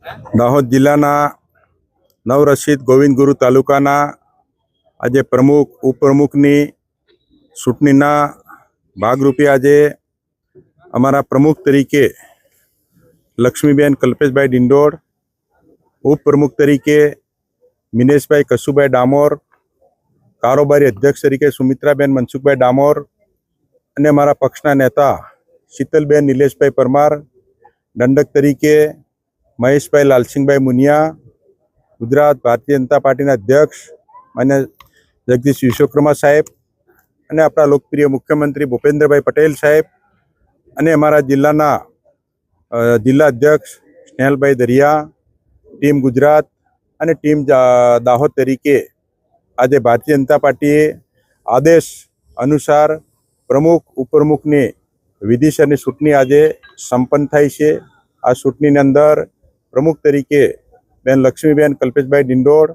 દાહોદ જિલ્લાના નવરસિદ્ધ ગોવિંદગુરુ તાલુકાના આજે પ્રમુખ ઉપપ્રમુખની ચૂંટણીના ભાગરૂપે આજે અમારા પ્રમુખ તરીકે લક્ષ્મીબેન કલ્પેશભાઈ ડિંડોર, ઉપપ્રમુખ તરીકે મિનેશભાઈ કશુભાઈ ડામોર, કારોબારી અધ્યક્ષ તરીકે સુમિત્રાબેન મનસુખભાઈ ડામોર અને મારા પક્ષના નેતા શીતલબેન નિલેશભાઈ પરમાર, દંડક તરીકે મહેશભાઈ લાલસિંહભાઈ મુનિયા, ગુજરાત ભારતીય જનતા પાર્ટીના અધ્યક્ષ માન્ય જગદીશ વિશ્વકર્મા સાહેબ અને આપણા લોકપ્રિય મુખ્યમંત્રી ભૂપેન્દ્રભાઈ પટેલ સાહેબ અને અમારા જિલ્લાના જિલ્લા અધ્યક્ષ સ્નેહલભાઈ દરિયા, ટીમ ગુજરાત અને ટીમ દાહોદ તરીકે આજે ભારતીય જનતા પાર્ટીએ આદેશ અનુસાર પ્રમુખ ઉપપ્રમુખની વિધિસરની ચૂંટણી આજે સંપન્ન થઈ છે। આ ચૂંટણીની અંદર પ્રમુખ તરીકે બેન લક્ષ્મીબેન કલ્પેશભાઈ ડિંડોર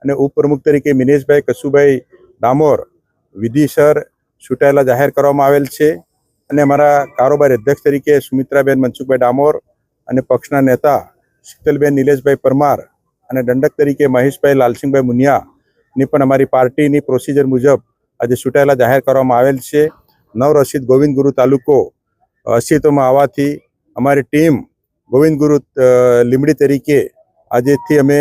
અને ઉપપ્રમુખ તરીકે મિનેશભાઈ કશુભાઈ ડામોર વિધિસર ચૂંટાયેલા જાહેર કરવામાં આવેલ છે અને અમારા કારોબારી અધ્યક્ષ તરીકે સુમિત્રાબેન મનસુખભાઈ ડામોર અને પક્ષના નેતા શીતલબેન નિલેશભાઈ પરમાર અને દંડક તરીકે મહેશભાઈ લાલસિંહભાઈ મુનિયાની પણ અમારી પાર્ટીની પ્રોસિજર મુજબ આજે ચૂંટાયેલા જાહેર કરવામાં આવેલ છે। નવરસિદ્ધ ગોવિંદગુરુ તાલુકો અસ્તિત્વમાં આવવાથી અમારી ટીમ ગોવિંદગુરુ લીંબડી તરીકે આજેથી અમે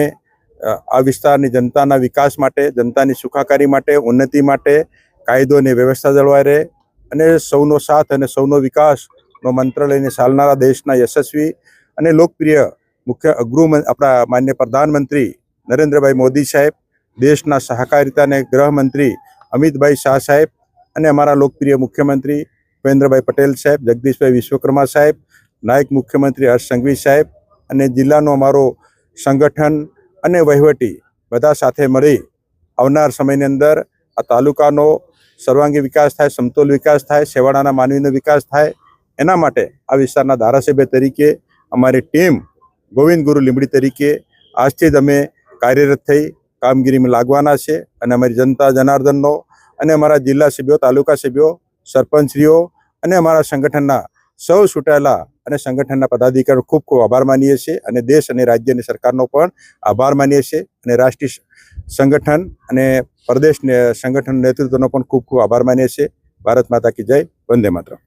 આ વિસ્તારની જનતાના વિકાસ માટે, જનતાની સુખાકારી માટે, ઉન્નતિ માટે, કાયદો અને વ્યવસ્થા જળવાઈ રહે અને સૌનો સાથ અને સૌનો વિકાસનો મંત્ર લઈને ચાલનારા દેશના યશસ્વી અને લોકપ્રિય આપણા માન્ય પ્રધાનમંત્રી નરેન્દ્રભાઈ મોદી સાહેબ, દેશના સહકારિતા અને ગૃહમંત્રી અમિતભાઈ શાહ સાહેબ અને અમારા લોકપ્રિય મુખ્યમંત્રી ભૂપેન્દ્રભાઈ પટેલ સાહેબ, જગદીશભાઈ વિશ્વકર્મા સાહેબ, નાયક મુખ્યમંત્રી હર્ષ સંઘવી સાહેબ અને જિલ્લાનો અમારો સંગઠન અને વહીવટી બધા સાથે મળી આવનાર સમયની અંદર આ તાલુકાનો સર્વાંગી વિકાસ થાય, સમતોલ વિકાસ થાય, છેવાડાના માનવીનો વિકાસ થાય, એના માટે આ વિસ્તારના ધારાસભ્ય તરીકે અમારી ટીમ ગોવિંદગુરુ લીંબડી તરીકે આજથી જ અમે કાર્યરત થઈ કામગીરીમાં લાગવાના છે અને અમારી જનતા જનાર્દનનો અને અમારા જિલ્લા સભ્યો, તાલુકા સભ્યો, સરપંચશ્રીઓ અને અમારા સંગઠનના સૌ ચૂંટાયેલા અને સંગઠનના પદાધિકારીઓ ખૂબ ખૂબ આભાર માનીએ છીએ અને દેશ અને રાજ્યની સરકારનો પણ આભાર માનીએ છીએ અને રાષ્ટ્રીય સંગઠન અને પ્રદેશ સંગઠન નેતૃત્વનો પણ ખૂબ ખૂબ આભાર માનીએ છીએ। ભારત માતા કી જય, વંદે માતરમ।